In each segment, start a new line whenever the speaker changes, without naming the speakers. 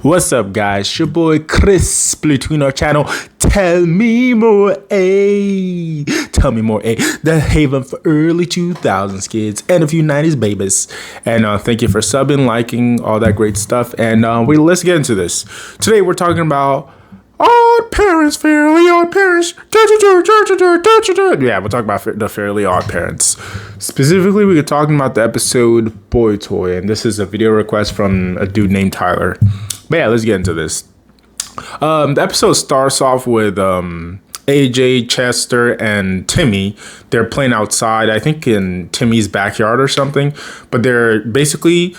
What's up, guys? Your boy Chris between our channel. Tell me more, Tell me more, The haven for early 2000s kids and a few 90s babies. And thank you for subbing, liking, all that great stuff. And let's get into this. Today we're talking about Odd Parents, Fairly Odd Parents. Yeah, we'll talk about the Fairly Odd Parents. Specifically, we're talking about the episode BoyToy, and this is a video request from a dude named Tyler. But yeah, let's get into this. The episode starts off with AJ, Chester, and Timmy. They're playing outside, I think in Timmy's backyard or something. But they're basically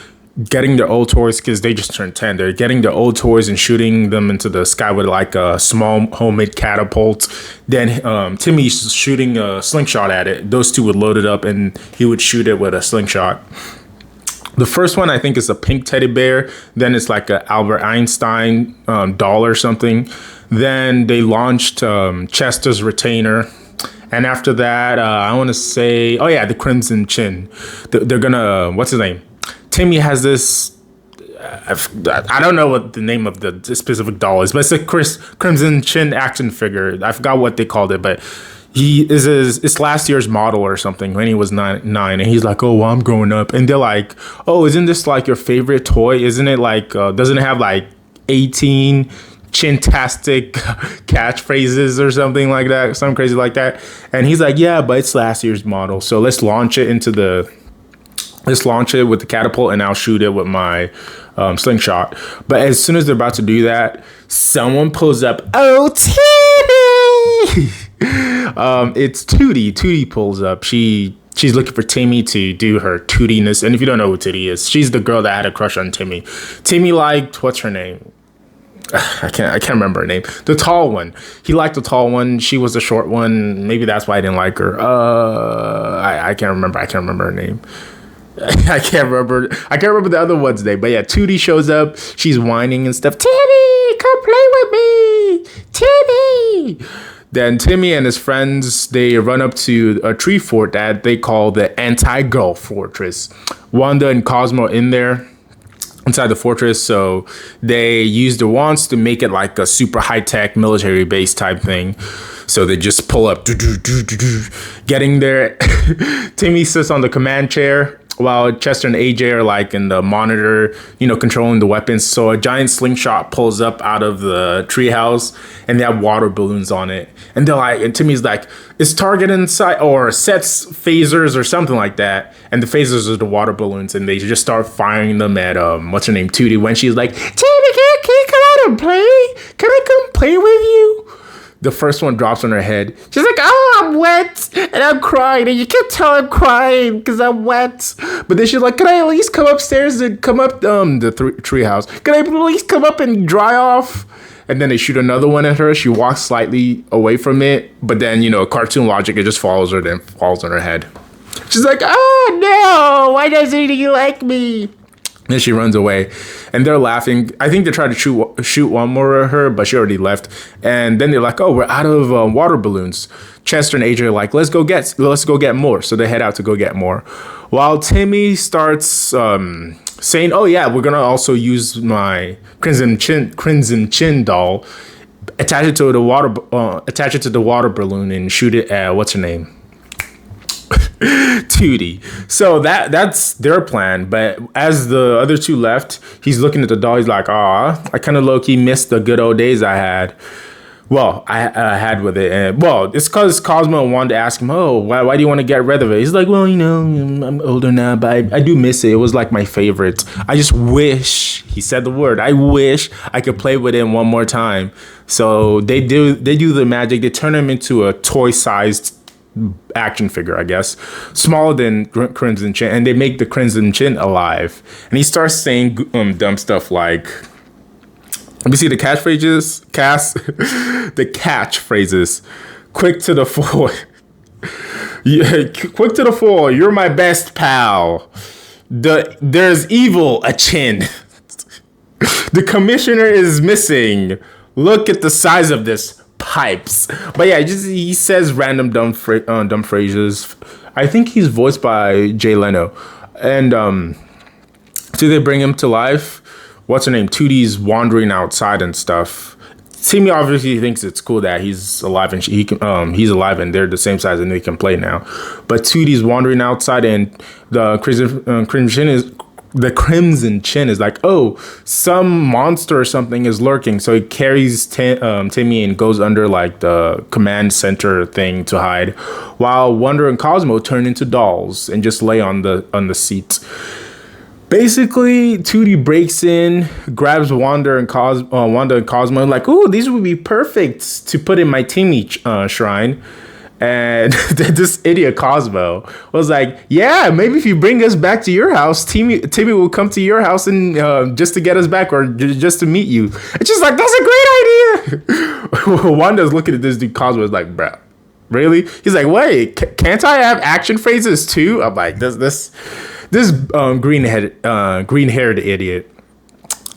getting their old toys because they just turned 10. They're getting their old toys and shooting them into the sky with like a small homemade catapult. Then Timmy's shooting a slingshot at it. Those two would load it up and he would shoot it with a slingshot. The first one I think is a pink teddy bear. Then it's like a Albert Einstein doll or something. Then they launched Chester's retainer. And after that, I want to say, oh yeah, the Crimson Chin. They're gonna, what's his name? Timmy has this, I don't know what the name of the specific doll is, but it's a Crimson Chin action figure. I forgot what they called it, but it's last year's model or something when he was nine, and he's like, oh, well, I'm growing up. And they're like, oh, isn't this like your favorite toy? Isn't it like, doesn't it have like 18 chintastic catchphrases or something like that, something crazy like that? And he's like, yeah, but it's last year's model. So let's launch it with the catapult and I'll shoot it with my slingshot. But as soon as they're about to do that, someone pulls up. Oh, Timmy! It's Tootie. Tootie pulls up. She's looking for Timmy to do her tootiness. And if you don't know who Tootie is, she's the girl that had a crush on Timmy. Timmy liked, what's her name? I can't remember her name. The tall one. He liked the tall one. She was the short one. Maybe that's why I didn't like her. I can't remember. I can't remember her name. I can't remember the other one's name, but yeah, Tootie shows up. She's whining and stuff. Timmy, come play with me, Timmy. Then Timmy and his friends, they run up to a tree fort that they call the anti-girl fortress. Wanda and Cosmo in there inside the fortress, so they use the wands to make it like a super high-tech military base type thing. So they just pull up, getting there. Timmy sits on the command chair while Chester and AJ are like in the monitor, controlling the weapons. So a giant slingshot pulls up out of the treehouse and they have water balloons on it. And they're like, and Timmy's like, it's target inside or sets phasers or something like that. And the phasers are the water balloons and they just start firing them at, what's her name, Tootie, when she's like, Timmy, can you come out and play? Can I come play with you? The first one drops on her head. She's like, oh, I'm wet and I'm crying. And you can't tell I'm crying because I'm wet. But then she's like, can I at least come upstairs and come up the treehouse? Can I at least come up and dry off? And then they shoot another one at her. She walks slightly away from it. But then, cartoon logic, it just follows her, then falls on her head. She's like, oh, no, why doesn't he like me? Then she runs away and they're laughing. I think they tried to shoot one more at her, but she already left. And then they're like, oh, we're out of water balloons. Chester and AJ are like, let's go get more. So they head out to go get more. While Timmy starts saying, oh, yeah, we're going to also use my Crimson Chin doll, attach it to the water balloon and shoot it at, what's her name? Tootie. So that's their plan. But as the other two left, he's looking at the doll. He's like, I kind of low-key missed the good old days I had. Well, I had with it. And, it's because Cosmo wanted to ask him, oh, why do you want to get rid of it? He's like, well, I'm older now, but I do miss it. It was like my favorite. I just wish, he said the word, I wish I could play with it one more time. So they do the magic. They turn him into a toy-sized action figure, I guess, smaller than Crimson Chin, and they make the Crimson Chin alive. And he starts saying dumb stuff like, let me see the catchphrases. The catchphrases. Quick to the fore. Yeah, quick to the fore. You're my best pal. There's evil a chin. The commissioner is missing. Look at the size of this pipes. But yeah, he says random dumb phrases. I think he's voiced by Jay Leno. And do they bring him to life? what's her name, Tootie's wandering outside and stuff. Timmy obviously thinks it's cool that he's alive and he's alive and they're the same size and they can play now. But Tootie's wandering outside and the Crimson Chin is like, oh, some monster or something is lurking. So he carries Timmy and goes under like the command center thing to hide, while Wonder and Cosmo turn into dolls and just lay on the seat. Basically, Tootie breaks in, grabs Wanda and Cosmo, like, ooh, these would be perfect to put in my Timmy shrine. And this idiot Cosmo was like, yeah, maybe if you bring us back to your house, Timmy will come to your house and just to get us back or just to meet you. It's just like, that's a great idea. Wanda's looking at this dude. Cosmo is like, bruh, really? He's like, wait, can't I have action phrases too? I'm like, this green-haired idiot.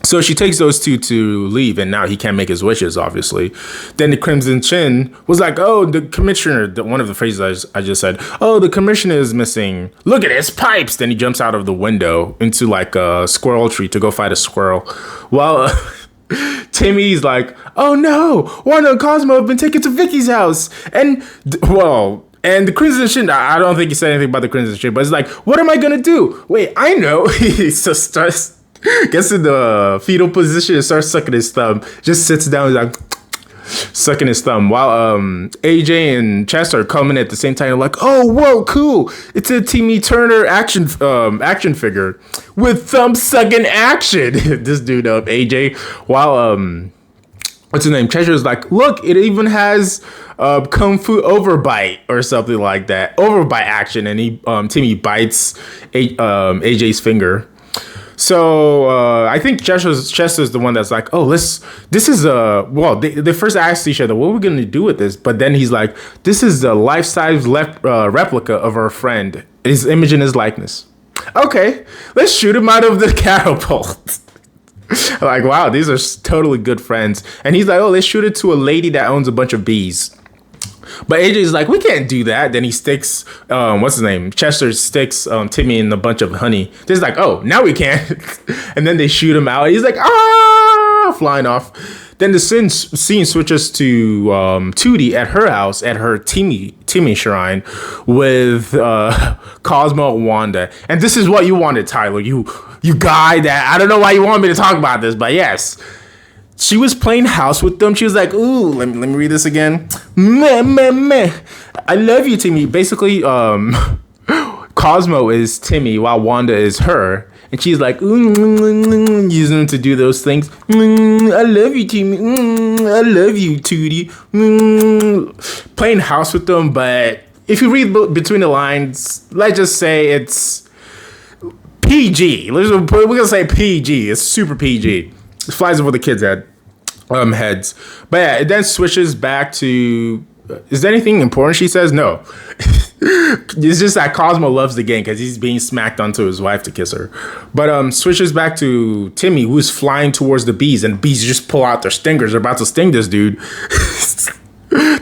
So she takes those two to leave, and now he can't make his wishes, obviously. Then the Crimson Chin was like, oh, the commissioner, one of the phrases I just said, oh, the commissioner is missing. Look at his pipes. Then he jumps out of the window into like a squirrel tree to go fight a squirrel. Well, Timmy's like, oh no, Wanda and Cosmo have been taken to Vicky's house. And, and the Crimson Chin, I don't think he said anything about the Crimson Chin, but it's like, what am I going to do? Wait, I know. He just starts, gets in the fetal position and starts sucking his thumb. Just sits down and like, sucking his thumb. While AJ and Chester are coming at the same time. They're like, oh, whoa, cool. It's a Timmy Turner action figure with thumb sucking action. This dude, AJ. While, what's his name? Chester's like, look, it even has kung fu overbite or something like that. Overbite action, and Timmy bites AJ's finger. So I think Chester's the one that's like, oh, they first asked each other, what are we going to do with this? But then he's like, this is a life-size replica of our friend, his image and his likeness. Okay, let's shoot him out of the catapult. Like, wow, these are totally good friends. And he's like, oh, let's shoot it to a lady that owns a bunch of bees. But AJ's like, we can't do that. Then he sticks, what's his name? Chester sticks Timmy in a bunch of honey. He's like, oh, now we can. And then they shoot him out. He's like, ah, flying off. Then the scene switches to Tootie at her house, at her Timmy shrine with Cosmo and Wanda. And this is what you wanted, Tyler. You guy that, I don't know why you want me to talk about this, but yes. She was playing house with them. She was like, ooh, let me read this again. Meh, meh, meh. I love you, Timmy. Basically, Cosmo is Timmy while Wanda is her. And she's like, using them to do those things. I love you, Timmy. I love you, Tootie. Playing house with them, but if you read between the lines, let's just say it's PG. We're going to say PG. It's super PG. It flies over the kids' heads. But yeah, it then switches back to, is there anything important she says? No. It's just that Cosmo loves the game because he's being smacked onto his wife to kiss her. But switches back to Timmy, who's flying towards the bees, and bees just pull out their stingers. They're about to sting this dude.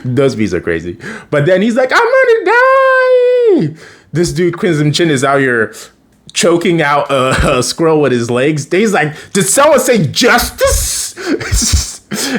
Those bees are crazy. But then he's like, I'm gonna die. This dude, Crimson Chin, is out here choking out a squirrel with his legs. He's like, did someone say justice?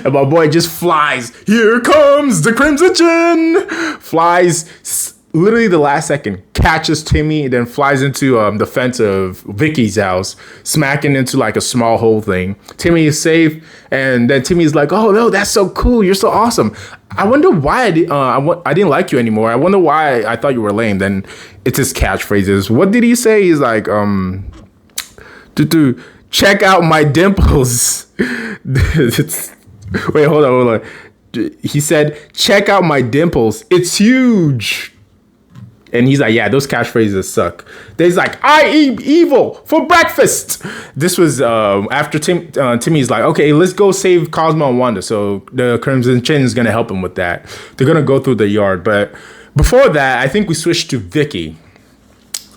And my boy just flies. Here comes the Crimson Chin. Flies literally the last second, catches Timmy, and then flies into the fence of Vicky's house, smacking into like a small hole thing. Timmy is safe, and then Timmy's like, oh no, that's so cool. You're so awesome. I wonder why I didn't like you anymore. I wonder why I thought you were lame. Then it's his catchphrases. What did he say? He's like, check out my dimples. Wait, hold on. He said, check out my dimples. It's huge. And he's like, yeah, those catchphrases suck. Then he's like, I eat evil for breakfast. This was after Timmy's like, okay, let's go save Cosmo and Wanda. So the Crimson Chin is going to help him with that. They're going to go through the yard. But before that, I think we switched to Vicky.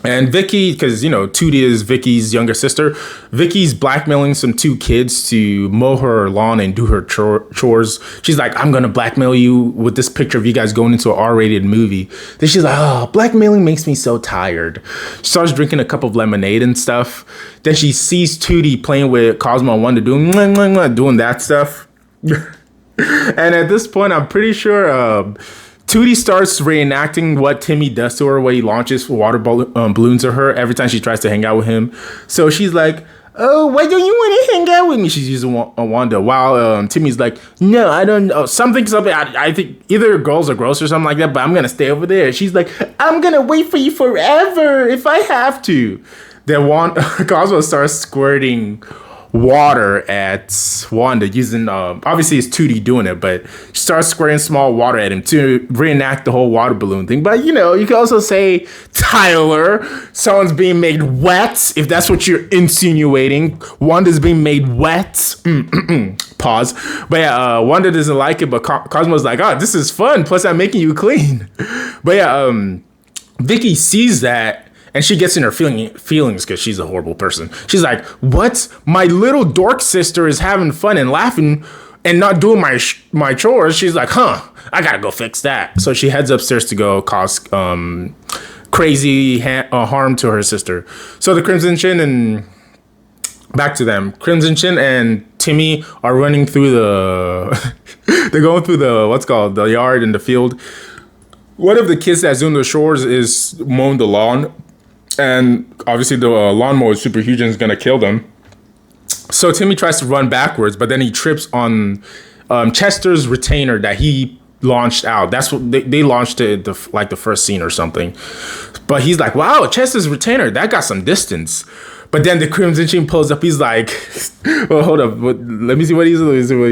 And Vicky, because, Tootie is Vicky's younger sister, Vicky's blackmailing some two kids to mow her lawn and do her chores. She's like, I'm going to blackmail you with this picture of you guys going into an R-rated movie. Then she's like, oh, blackmailing makes me so tired. She starts drinking a cup of lemonade and stuff. Then she sees Tootie playing with Cosmo and Wanda doing that stuff. And at this point, I'm pretty sure... Tootie starts reenacting what Timmy does to her when he launches water balloons at her every time she tries to hang out with him. So she's like, oh, why don't you want to hang out with me? She's using Wanda. While Timmy's like, no, I don't know. Something. I think either girls are gross or something like that, but I'm going to stay over there. She's like, I'm going to wait for you forever if I have to. Then Cosmo starts squirting water at Wanda using obviously it's Tootie doing it, but she starts squirting small water at him to reenact the whole water balloon thing. But you can also say, Tyler, someone's being made wet, if that's what you're insinuating. Wanda's being made wet. Pause. But yeah, Wanda doesn't like it, but Cosmo's like, oh, this is fun, plus I'm making you clean. But yeah, Vicky sees that, and she gets in her feelings because she's a horrible person. She's like, what? My little dork sister is having fun and laughing and not doing my chores. She's like, I gotta go fix that. So she heads upstairs to go cause crazy harm to her sister. So the Crimson Chin and... Back to them. Crimson Chin and Timmy are running through they're going through the yard and the field. One of the kids that's doing the chores is mowing the lawn. And obviously the lawnmower is super huge and is going to kill them. So Timmy tries to run backwards, but then he trips on Chester's retainer that he launched out. That's what they launched it, the first scene or something. But he's like, wow, Chester's retainer, that got some distance. But then the Crimson Chin pulls up. He's like, well, hold up. Let me see what he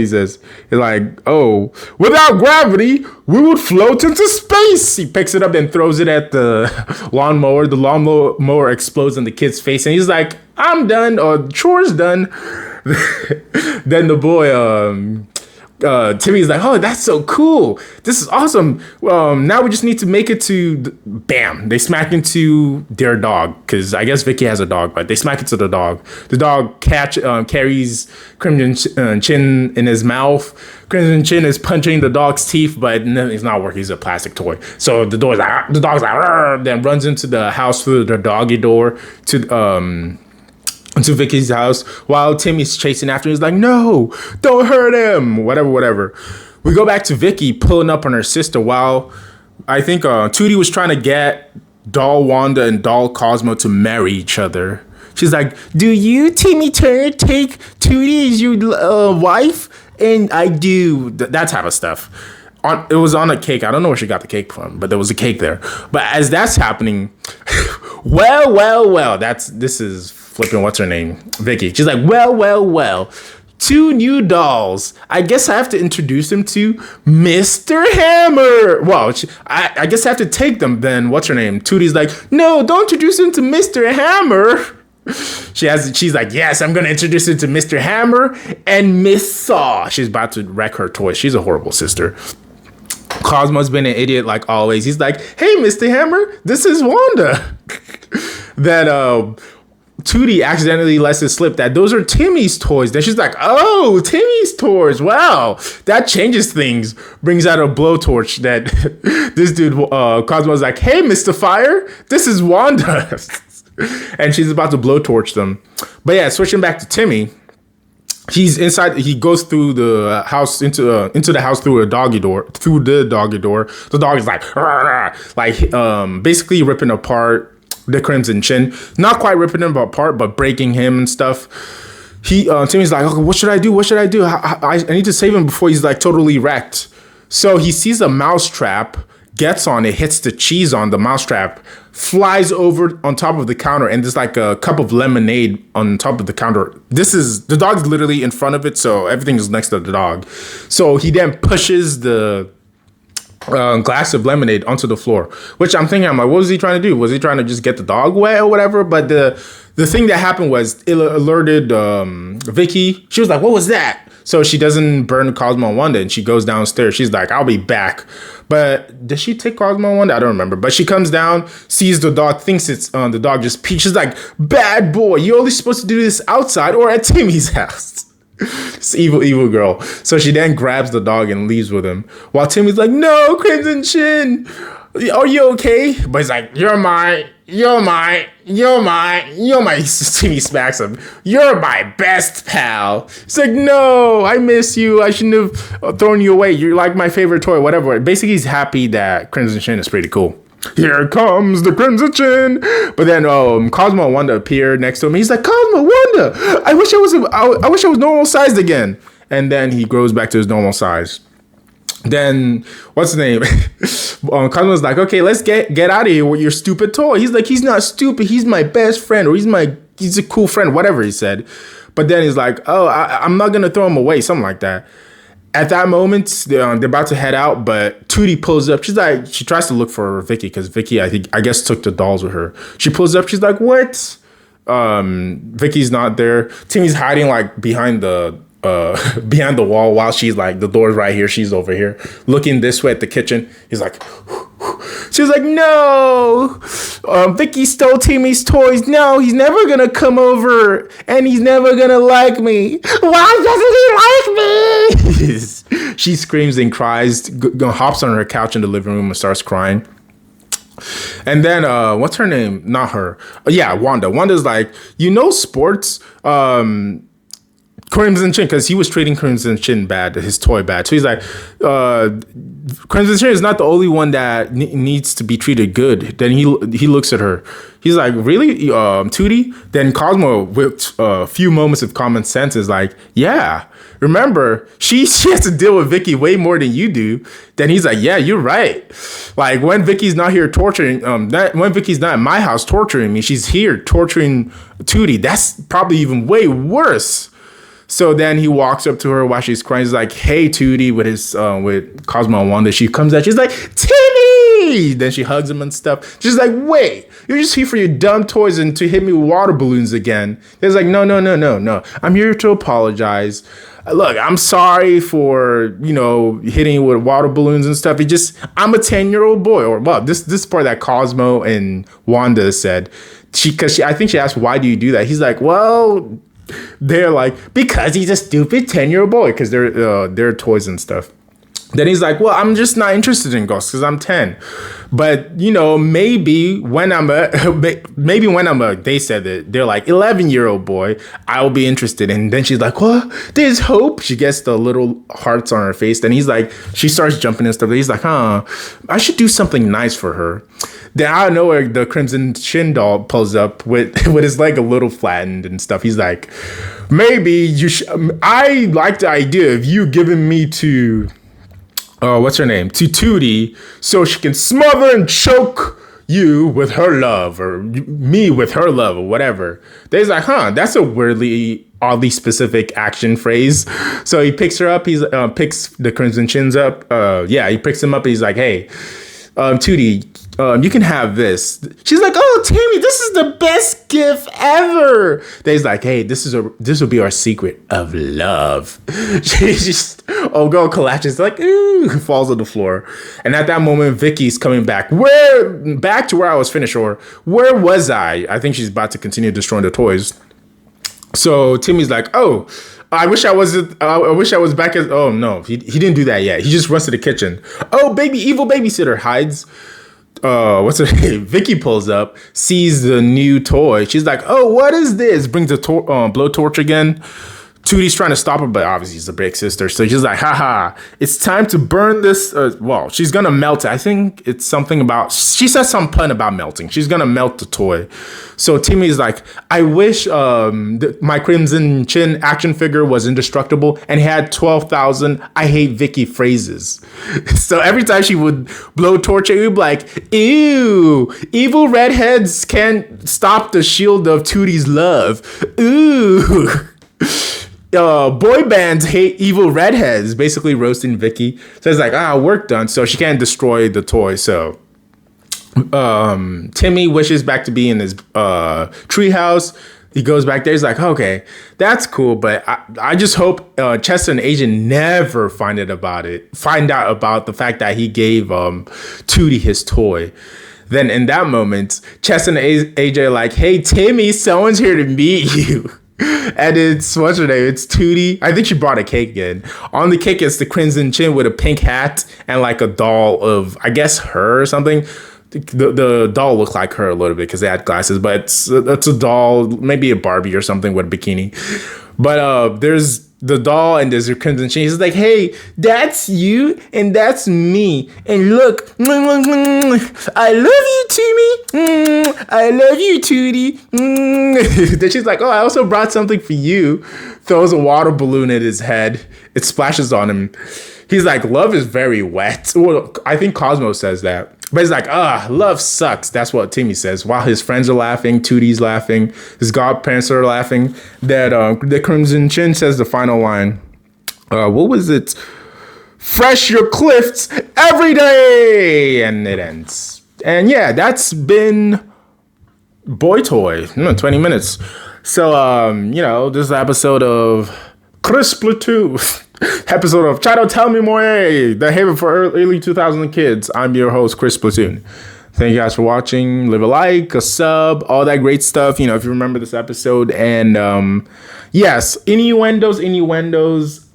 says. He's like, oh, without gravity, we would float into space. He picks it up and throws it at the lawnmower. The lawnmower explodes in the kid's face. And he's like, I'm done. Or chore's done. Then the boy, Timmy's like, oh, that's so cool. This is awesome. Now we just need to make it to... Bam. They smack into their dog. Because I guess Vicky has a dog, but they smack into the dog. The dog carries Crimson Chin in his mouth. Crimson Chin is punching the dog's teeth, but it's not working. He's a plastic toy. So the dog's like, then runs into the house through the doggy door to Vicky's house while Timmy's chasing after him. He's like, no, don't hurt him. Whatever. We go back to Vicky pulling up on her sister while I think Tootie was trying to get Doll Wanda and Doll Cosmo to marry each other. She's like, do you, Timmy Turner, take Tootie as your wife? And I do. That type of stuff. It was on a cake. I don't know where she got the cake from, but there was a cake there. But as that's happening, well, this is flipping, what's her name? Vicky. She's like, well. 2 new dolls. I guess I have to introduce them to Mr. Hammer. Well, I guess I have to take them then. What's her name? Tootie's like, no, don't introduce him to Mr. Hammer. She's like, yes, I'm going to introduce him to Mr. Hammer and Miss Saw. She's about to wreck her toys. She's a horrible sister. Cosmo's been an idiot like always. He's like, hey, Mr. Hammer, this is Wanda. That Tootie accidentally lets it slip that those are Timmy's toys. Then she's like, oh, Timmy's toys. Wow, that changes things. Brings out a blowtorch that this dude, Cosmo's like, hey, Mr. Fire, this is Wanda. And she's about to blowtorch them. But yeah, switching back to Timmy. He's inside. He goes through the house into the house through the doggy door. The dog is like basically ripping apart the Crimson Chin. Not quite ripping him apart, but breaking him and stuff. Timmy's like, okay, what should I do? I need to save him before he's like totally wrecked. So he sees a mousetrap, gets on it, hits the cheese on the mousetrap, flies over on top of the counter, and there's like a cup of lemonade on top of the counter. The dog's literally in front of it, so everything is next to the dog. So he then pushes the glass of lemonade onto the floor, which I'm like, what was he trying to do? Was he trying to just get the dog wet or whatever? But the thing that happened was it alerted Vicky. She was like, what was that? So she doesn't burn Cosmo and Wanda, and she goes downstairs. She's like, I'll be back. But does she take Cosmo and Wanda? I don't remember. But she comes down, sees the dog, thinks it's the dog just peed. She's like, bad boy, you're only supposed to do this outside or at Timmy's house. This evil girl. So she then grabs the dog and leaves with him. While Timmy's like, no, Crimson Chin, are you okay? But he's like, you're mine. Timmy smacks him. You're my best pal. It's like, no, I miss you. I shouldn't have thrown you away. You're like my favorite toy, whatever. Basically, he's happy that Crimson Chin is pretty cool. Here comes the Crimson Chin. But then Cosmo and Wanda appear next to him. He's like, Cosmo, Wanda, I wish I was normal sized again. And then he grows back to his normal size. Then what's his name? Cosmo's like, okay, let's get out of here with your stupid toy. He's like, he's not stupid. He's my best friend, or he's a cool friend, whatever he said. But then he's like, oh, I'm not gonna throw him away, something like that. At that moment, they're about to head out, but Tootie pulls up. She's like, she tries to look for Vicky because Vicky, I guess, took the dolls with her. She pulls up. She's like, what? Vicky's not there. Timmy's hiding like behind the wall while she's like, the door's right here. She's over here looking this way at the kitchen. He's like, she's like, no, Vicky stole Timmy's toys. No, he's never gonna come over, and he's never gonna like me. Why doesn't he like me? She screams and cries, hops on her couch in the living room and starts crying. And then what's her name? Not her. Yeah, Wanda. Wanda's like, sports. Crimson Chin, because he was treating Crimson Chin bad, his toy bad. So he's like, Crimson Chin is not the only one that needs to be treated good. Then he looks at her. He's like, really, Tootie? Then Cosmo, with a few moments of common sense, is like, yeah. Remember, she has to deal with Vicky way more than you do. Then he's like, yeah, you're right. Like, when Vicky's not here torturing, when Vicky's not at my house torturing me, she's here torturing Tootie. That's probably even way worse. So then he walks up to her while she's crying. He's like, hey, Tootie, with Cosmo and Wanda. She comes out. She's like, Timmy! Then she hugs him and stuff. She's like, wait, you're just here for your dumb toys and to hit me with water balloons again. He's like, no. I'm here to apologize. Look, I'm sorry for, hitting you with water balloons and stuff. I'm a 10-year-old boy. Or, well, this part that Cosmo and Wanda said. I think she asked, why do you do that? He's like, well... They're like, because he's a stupid 10-year-old boy, because they're toys and stuff. Then he's like, well, I'm just not interested in ghosts because I'm 10. But, maybe when I'm they said that they're like 11-year-old boy, I'll be interested. And then she's like, well, there's hope. She gets the little hearts on her face. Then he's like, she starts jumping and stuff. He's like, I should do something nice for her. Then out of nowhere, the Crimson Chin doll pulls up with his leg a little flattened and stuff. He's like, maybe you should. I like the idea of you giving me to, what's her name? To Tootie, so she can smother and choke you with her love, or me with her love, or whatever. Then he's like, that's a oddly specific action phrase. So he picks her up. He's picks the Crimson Chins up. He picks him up. And he's like, hey, Tootie, you can have this. She's like, oh, Timmy, this is the best gift ever. Then he's like, hey, this will be our secret of love. She just, girl collapses, like, ooh, falls on the floor. And at that moment, Vicky's coming back. Back to where I was finished, or where was I? I think she's about to continue destroying the toys. So Timmy's like, oh, I wish I was back as, oh no, he didn't do that yet. He just runs to the kitchen. Oh, evil babysitter hides. What's her name? Vicky pulls up, sees the new toy. She's like, oh, what is this? Brings a blowtorch again. Tootie's trying to stop her, but obviously she's a big sister. So she's like, haha, it's time to burn this. She's going to melt it. I think it's something about, she says some pun about melting. She's going to melt the toy. So Timmy's like, I wish my Crimson Chin action figure was indestructible and had 12,000 I hate Vicky phrases. So every time she would blow torch, it would be like, ew, evil redheads can't stop the shield of Tootie's love. Ooh. Boy bands hate evil redheads, basically roasting Vicky. So it's like, work done. So she can't destroy the toy. So Timmy wishes back to be in his treehouse. He goes back there. He's like, okay, that's cool, but I just hope Chester and AJ never find out about the fact that he gave Tootie his toy. Then in that moment, Chester and AJ are like, hey, Timmy, someone's here to meet you. And it's, what's her name? It's Tootie. I think she brought a cake in. On the cake, it's the Crimson Chin with a pink hat and like a doll of, I guess, her or something. The doll looked like her a little bit because they had glasses, but it's a doll, maybe a Barbie or something with a bikini. But there's the doll and there's your Crimson Chin. He's like, hey, that's you and that's me. And look, I love you, Timmy. I love you, Tootie. Then she's like, oh, I also brought something for you. Throws a water balloon at his head. It splashes on him. He's like, love is very wet. Well, I think Cosmo says that. But he's like, love sucks. That's what Timmy says. While his friends are laughing, Tootie's laughing, his godparents are laughing. That the Crimson Chin says the final line. What was it? Fresh your cliffs every day. And it ends. And yeah, that's been BoyToy. 20 minutes. So, this is the episode of Chris Platoon. Episode of Chato Tell Me More, the haven for early 2000 kids. I'm your host, Chris Platoon. Thank you guys for watching. Leave a like, a sub, all that great stuff. If you remember this episode. And yes, innuendos.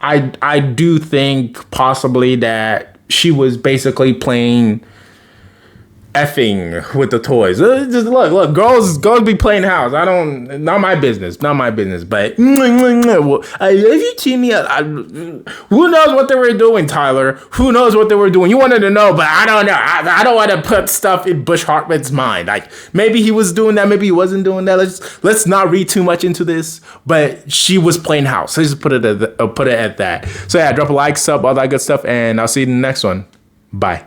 I do think possibly that she was basically playing effing with the toys. Just look, girls be playing house. Not my business. But I love you, Timmy. Who knows what they were doing, Tyler? Who knows what they were doing? You wanted to know, but I don't know. I don't want to put stuff in Bush Hartman's mind. Like maybe he was doing that, maybe he wasn't doing that. Let's not read too much into this. But she was playing house. Let's just put it at that. So yeah, drop a like, sub, all that good stuff, and I'll see you in the next one. Bye.